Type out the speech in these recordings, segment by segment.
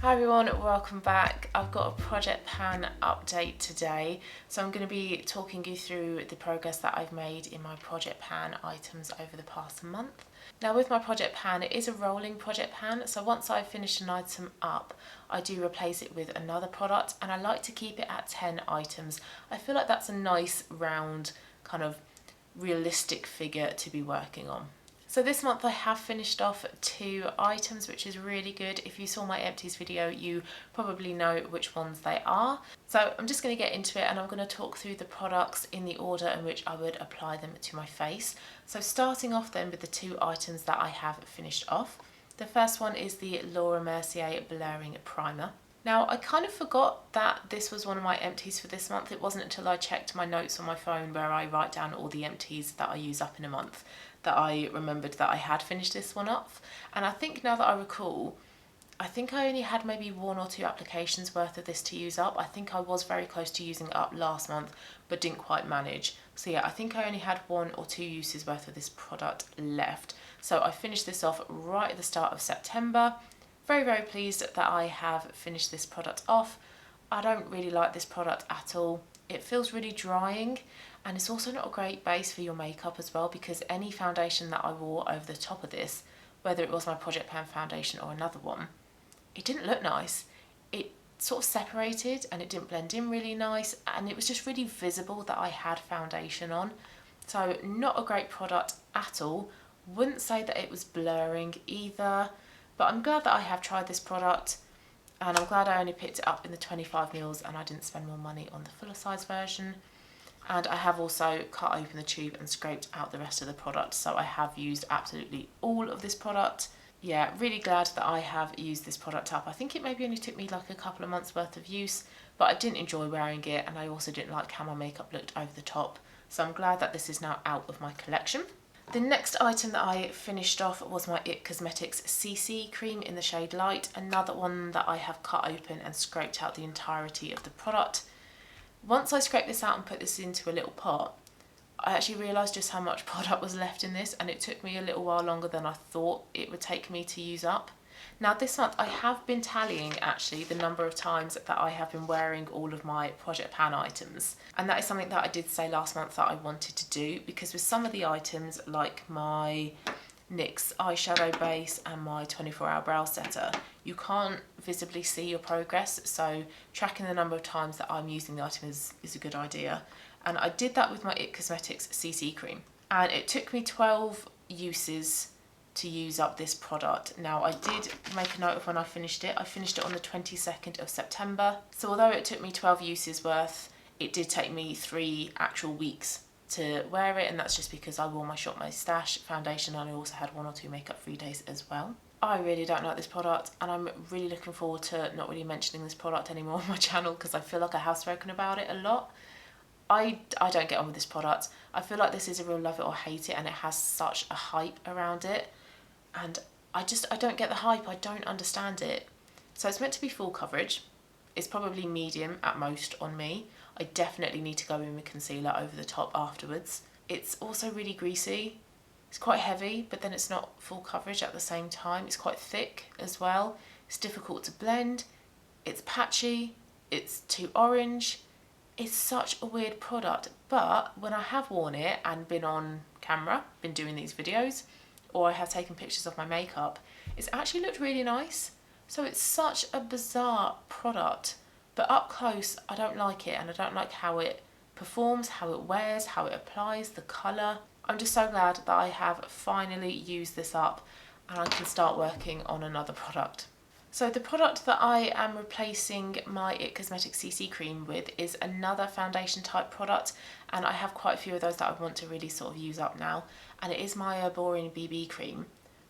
Hi everyone, welcome back. I've got a project pan update today. So I'm going to be talking you through the progress that I've made in my project pan items over the past month. Now with my project pan, it is a rolling project pan. So once I've finished an item up, I do replace it with another product, and I like to keep it at 10 items. I feel like that's a nice round kind of realistic figure to be working on. So this month I have finished off 2 items, which is really good. If you saw my empties video, you probably know which ones they are. So I'm just going to get into it, and I'm going to talk through the products in the order in which I would apply them to my face. So starting off then with the 2 items that I have finished off. The first one is the Mercier Blurring Primer. Now, I kind of forgot that this was one of my empties for this month. It wasn't until I checked my notes on my phone, where I write down all the empties that I use up in a month, that I remembered that I had finished this one off. And I think now that I recall, I think I only had maybe 1 or 2 applications worth of this to use up. I think I was very close to using it up last month, but didn't quite manage. So yeah, I think I only had 1 or 2 uses worth of this product left. So I finished this off right at the start of September. Very, very pleased that I have finished this product off. I don't really like this product at all. It feels really drying, and it's also not a great base for your makeup as well, because any foundation that I wore over the top of this, whether it was my Project Pan foundation or another one, it didn't look nice. It sort of separated and it didn't blend in really nice, and it was just really visible that I had foundation on. So not a great product at all. Wouldn't say that it was blurring either, but I'm glad that I have tried this product, and I'm glad I only picked it up in the 25ml and I didn't spend more money on the fuller size version. And I have also cut open the tube and scraped out the rest of the product, so I have used absolutely all of this product. Yeah, really glad that I have used this product up. I think it maybe only took me like a couple of months worth of use, but I didn't enjoy wearing it, and I also didn't like how my makeup looked over the top. So I'm glad that this is now out of my collection. The next item that I finished off was my It Cosmetics CC cream in the shade Light, another one that I have cut open and scraped out the entirety of the product. Once I scraped this out and put this into a little pot, I actually realised just how much product was left in this, and it took me a little while longer than I thought it would take me to use up. Now this month I have been tallying actually the number of times that I have been wearing all of my Project Pan items, and that is something that I did say last month that I wanted to do, because with some of the items like my Nyx Eyeshadow Base and my 24-hour brow setter, you can't visibly see your progress, so tracking the number of times that I'm using the item is a good idea. And I did that with my It Cosmetics CC cream, and it took me 12 uses to use up this product. Now I did make a note of when I finished it. I finished it on the 22nd of September. So although it took me 12 uses worth, it did take me 3 actual weeks to wear it, and that's just because I wore my Shop My Stash foundation, and I also had 1 or 2 makeup free days as well. I really don't like this product, and I'm really looking forward to not really mentioning this product anymore on my channel, because I feel like I have spoken about it a lot. I don't get on with this product. I feel like this is a real love it or hate it, and it has such a hype around it, and I don't get the hype. I don't understand it. So it's meant to be full coverage. It's probably medium at most on me. I definitely need to go in with concealer over the top afterwards. It's also really greasy. It's quite heavy, but then it's not full coverage at the same time. It's quite thick as well. It's difficult to blend. It's patchy. It's too orange. It's such a weird product, but when I have worn it and been on camera, been doing these videos, or I have taken pictures of my makeup, it's actually looked really nice. So it's such a bizarre product, but up close I don't like it, and I don't like how it performs, how it wears, how it applies, the colour. I'm just so glad that I have finally used this up and I can start working on another product. So the product that I am replacing my It Cosmetics CC cream with is another foundation type product, and I have quite a few of those that I want to really sort of use up now, and it is my Erborian BB Creme.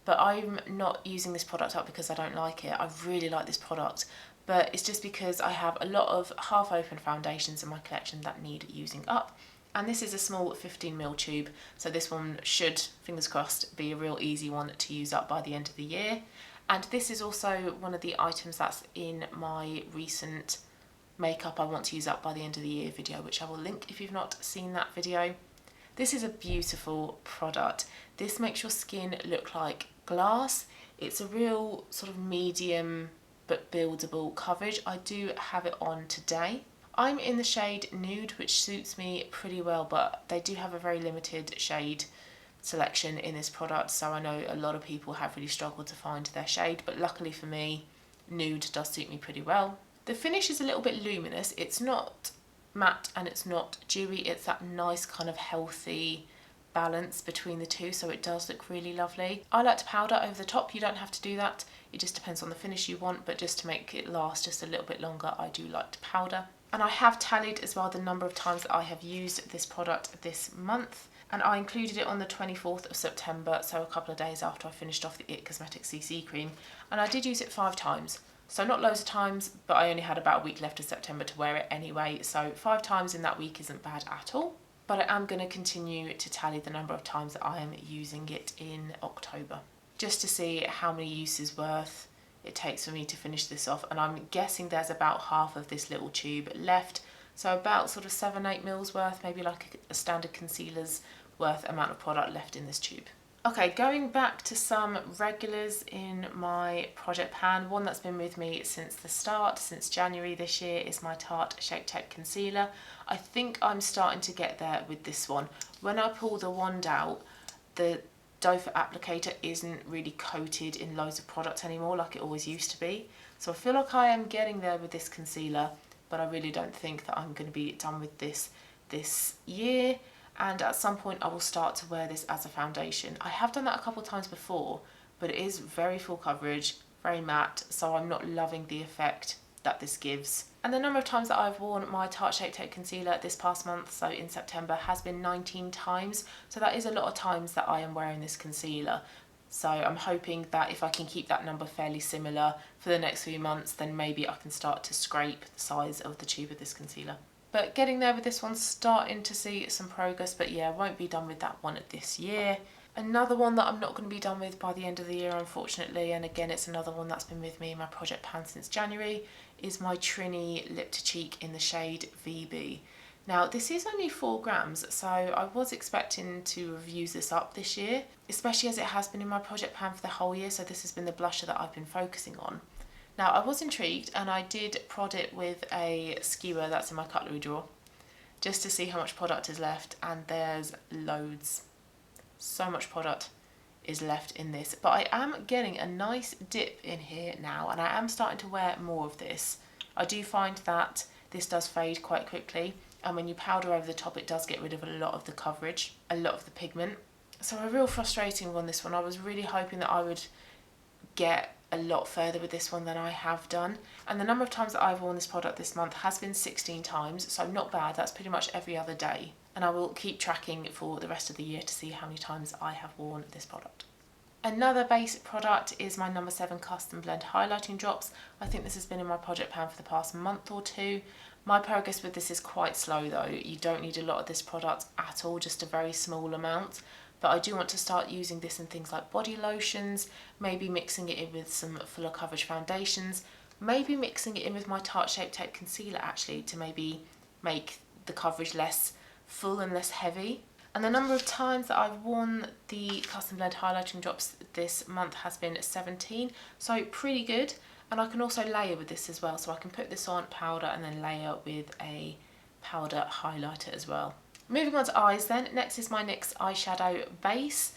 But I'm not using this product up because I don't like it. I really like this product, but it's just because I have a lot of half open foundations in my collection that need using up. And this is a small 15ml tube, so this one should, fingers crossed, be a real easy one to use up by the end of the year. And this is also one of the items that's in my recent makeup I want to use up by the end of the year video, which I will link if you've not seen that video. This is a beautiful product. This makes your skin look like glass. It's a real sort of medium but buildable coverage. I do have it on today. I'm in the shade Nude, which suits me pretty well, but they do have a very limited shade selection in this product, so I know a lot of people have really struggled to find their shade, but luckily for me, Nude does suit me pretty well. The finish is a little bit luminous. It's not matte and it's not dewy. It's that nice kind of healthy balance between the two, so it does look really lovely. I like to powder over the top. You don't have to do that. It just depends on the finish you want, but just to make it last just a little bit longer, I do like to powder. And I have tallied as well the number of times that I have used this product this month, and I included it on the 24th of September, so a couple of days after I finished off the It Cosmetics CC cream, and I did use it 5 times. So not loads of times, but I only had about a week left of September to wear it anyway, so 5 times in that week isn't bad at all. But I am going to continue to tally the number of times that I am using it in October, just to see how many uses worth it takes for me to finish this off. And I'm guessing there's about half of this little tube left, so about sort of 7-8 mils worth, maybe like a standard concealer's worth amount of product left in this tube. Okay, going back to some regulars in my project pan, one that's been with me since the start, since January this year, is my Tarte Shape Tape Concealer. I think I'm starting to get there with this one. When I pull the wand out, the doe foot applicator isn't really coated in loads of product anymore like it always used to be. So I feel like I am getting there with this concealer, but I really don't think that I'm going to be done with this year. And at some point I will start to wear this as a foundation. I have done that a couple of times before, but it is very full coverage, very matte, so I'm not loving the effect that this gives. And the number of times that I've worn my Tarte Shape Tape Concealer this past month, so in September, has been 19 times. So that is a lot of times that I am wearing this concealer. So I'm hoping that if I can keep that number fairly similar for the next few months, then maybe I can start to scrape the size of the tube of this concealer. But getting there with this one, starting to see some progress, but yeah, won't be done with that one this year. Another one that I'm not going to be done with by the end of the year, unfortunately, and again, it's another one that's been with me in my project pan since January, is my Trinny Lip2Cheek in the shade VB. Now, this is only 4 grams, so I was expecting to have used this up this year, especially as it has been in my project pan for the whole year, so this has been the blusher that I've been focusing on. Now, I was intrigued and I did prod it with a skewer that's in my cutlery drawer just to see how much product is left, and there's loads. So much product is left in this, but I am getting a nice dip in here now, and I am starting to wear more of this. I do find that this does fade quite quickly, and when you powder over the top it does get rid of a lot of the coverage, a lot of the pigment. So a real frustrating one, this one. I was really hoping that I would get a lot further with this one than I have done, and the number of times that I've worn this product this month has been 16 times, so not bad. That's pretty much every other day, and I will keep tracking for the rest of the year to see how many times I have worn this product. Another base product is my No7 Custom Blend Highlighting Drops. I think this has been in my project pan for the past month or 2. My progress with this is quite slow though. You don't need a lot of this product at all, just a very small amount. But I do want to start using this in things like body lotions, maybe mixing it in with some fuller coverage foundations, maybe mixing it in with my Tarte Shape Tape Concealer actually to maybe make the coverage less full and less heavy. And the number of times that I've worn the Custom Blend Highlighting Drops this month has been 17, so pretty good. And I can also layer with this as well, so I can put this on powder and then layer with a powder highlighter as well. Moving on to eyes then, next is my NYX Eyeshadow Base.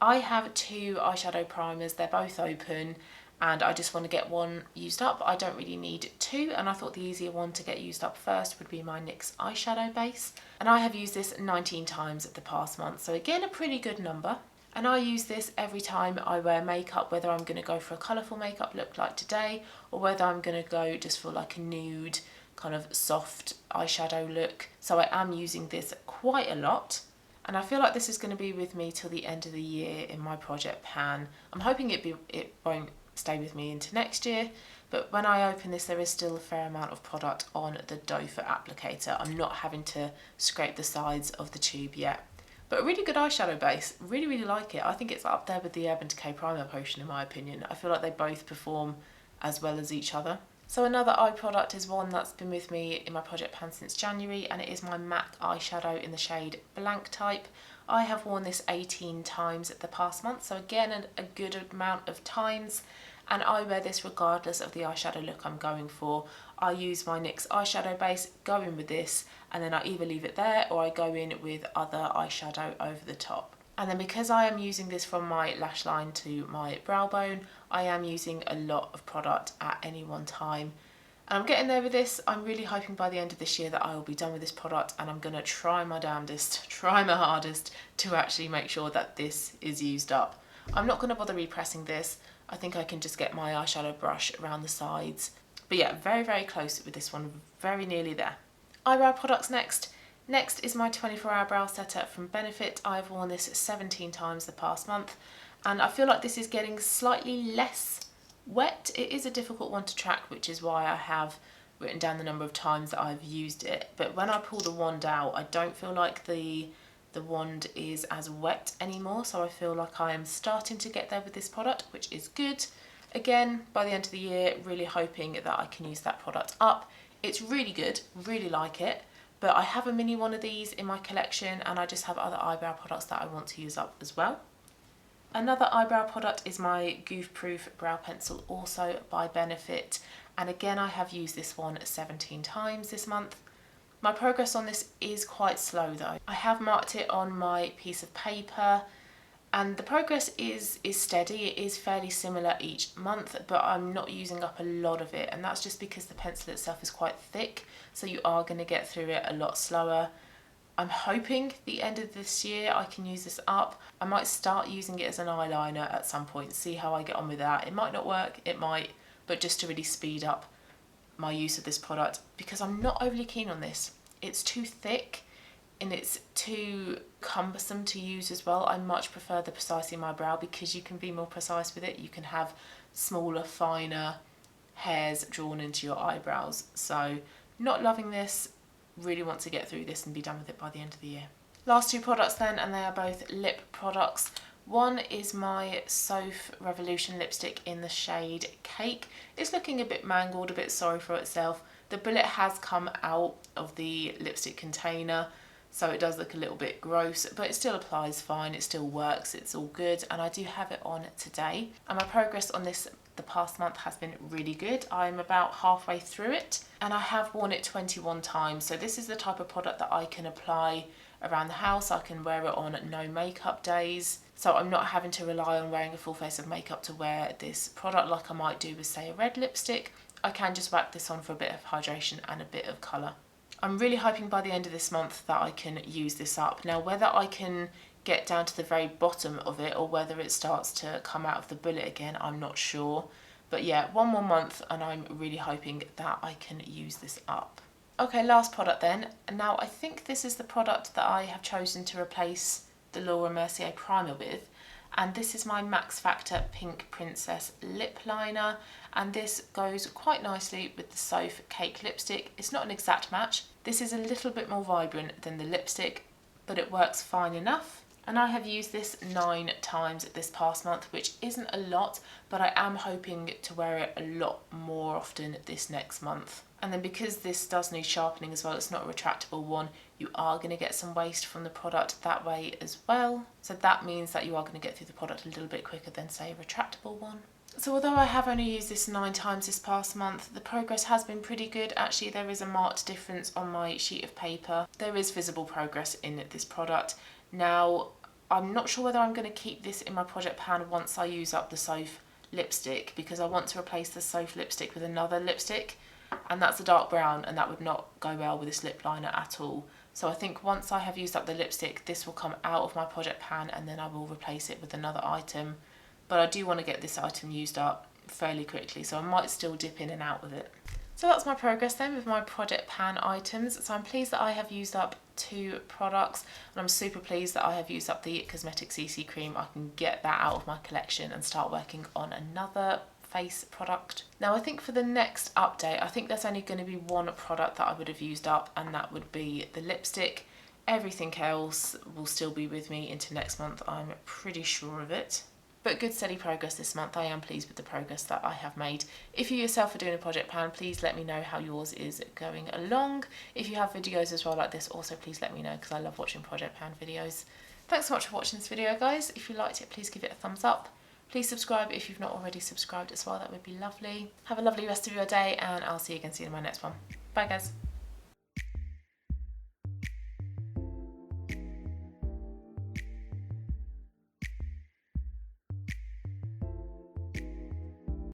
I have 2 eyeshadow primers, they're both open, and I just want to get one used up. I don't really need 2, and I thought the easier one to get used up first would be my NYX Eyeshadow Base. And I have used this 19 times the past month, so again a pretty good number. And I use this every time I wear makeup, whether I'm going to go for a colourful makeup look like today, or whether I'm going to go just for like a nude, kind of soft eyeshadow look. So I am using this quite a lot, and I feel like this is going to be with me till the end of the year in my project pan. I'm hoping it won't stay with me into next year, but when I open this there is still a fair amount of product on the doe foot applicator. I'm not having to scrape the sides of the tube yet. But a really good eyeshadow base, really like it. I think it's up there with the Urban Decay Primer Potion in my opinion. I feel like they both perform as well as each other. So another eye product is one that's been with me in my project pan since January, and it is my MAC eyeshadow in the shade Blanc Type. I have worn this 18 times the past month, so again a good amount of times, and I wear this regardless of the eyeshadow look I'm going for. I use my NYX Eyeshadow Base, go in with this, and then I either leave it there or I go in with other eyeshadow over the top. And then because I am using this from my lash line to my brow bone, I am using a lot of product at any one time. And I'm getting there with this. I'm really hoping by the end of this year that I will be done with this product, and I'm going to try my damnedest, try my hardest to actually make sure that this is used up. I'm not going to bother repressing this. I think I can just get my eyeshadow brush around the sides. But yeah, very, very close with this one, very nearly there. Eyebrow products next. Next is my 24-hour brow setter from Benefit. I've worn this 17 times the past month, and I feel like this is getting slightly less wet. It is a difficult one to track, which is why I have written down the number of times that I've used it. But when I pull the wand out, I don't feel like the wand is as wet anymore, so I feel like I am starting to get there with this product, which is good. Again, by the end of the year, really hoping that I can use that product up. It's really good, really like it. But I have a mini one of these in my collection, and I just have other eyebrow products that I want to use up as well. Another eyebrow product is my Goof Proof Brow Pencil, also by Benefit. And again, I have used this one 17 times this month. My progress on this is quite slow though. I have marked it on my piece of paper, and the progress is steady. It is fairly similar each month, but I'm not using up a lot of it, and that's just because the pencil itself is quite thick, so you are going to get through it a lot slower. I'm hoping the end of this year I can use this up. I might start using it as an eyeliner at some point, see how I get on with that. It might not work, it might, but just to really speed up my use of this product, because I'm not overly keen on this. It's too thick and it's too cumbersome to use as well. I much prefer the Precise in my brow because you can be more precise with it. You can have smaller, finer hairs drawn into your eyebrows. So not loving this, really want to get through this and be done with it by the end of the year. Last two products then, and they are both lip products. One is my Soph Revolution lipstick in the shade Cake. It's looking a bit mangled, a bit sorry for itself. The bullet has come out of the lipstick container, so it does look a little bit gross, but it still applies fine, it still works, it's all good, and I do have it on today. And my progress on this the past month has been really good. I'm about halfway through it, and I have worn it 21 times, so this is the type of product that I can apply around the house. I can wear it on no makeup days, so I'm not having to rely on wearing a full face of makeup to wear this product like I might do with, say, a red lipstick. I can just whack this on for a bit of hydration and a bit of colour. I'm really hoping by the end of this month that I can use this up. Now, whether I can get down to the very bottom of it or whether it starts to come out of the bullet again, I'm not sure. But yeah, one more month and I'm really hoping that I can use this up. Okay, last product then. Now, I think this is the product that I have chosen to replace the Laura Mercier primer with. And this is my Max Factor Pink Princess Lip Liner, and this goes quite nicely with the Soph Cake lipstick. It's not an exact match. This is a little bit more vibrant than the lipstick, but it works fine enough. And I have used this 9 times this past month, which isn't a lot, but I am hoping to wear it a lot more often this next month. And then because this does need sharpening as well, it's not a retractable one, you are going to get some waste from the product that way as well. So that means that you are going to get through the product a little bit quicker than, say, a retractable one. So although I have only used this 9 times this past month, the progress has been pretty good. Actually, there is a marked difference on my sheet of paper. There is visible progress in this product. Now, I'm not sure whether I'm going to keep this in my project pan once I use up the Soph lipstick, because I want to replace the Soph lipstick with another lipstick, and that's a dark brown, and that would not go well with this lip liner at all. So I think once I have used up the lipstick, this will come out of my project pan and then I will replace it with another item. But I do want to get this item used up fairly quickly, so I might still dip in and out with it. So that's my progress then with my project pan items. So I'm pleased that I have used up 2 products, and I'm super pleased that I have used up the Cosmetic CC cream. I can get that out of my collection and start working on another face product. Now, I think for the next update, I think there's only going to be one product that I would have used up, and that would be the lipstick. Everything else will still be with me into next month, I'm pretty sure of it. But good steady progress this month. I am pleased with the progress that I have made. If you yourself are doing a project pan, please let me know how yours is going along. If you have videos as well like this, also please let me know, because I love watching project pan videos. Thanks so much for watching this video, guys. If you liked it, please give it a thumbs up. Please subscribe if you've not already subscribed as well, that would be lovely. Have a lovely rest of your day, and I'll see you again soon in my next one. Bye guys.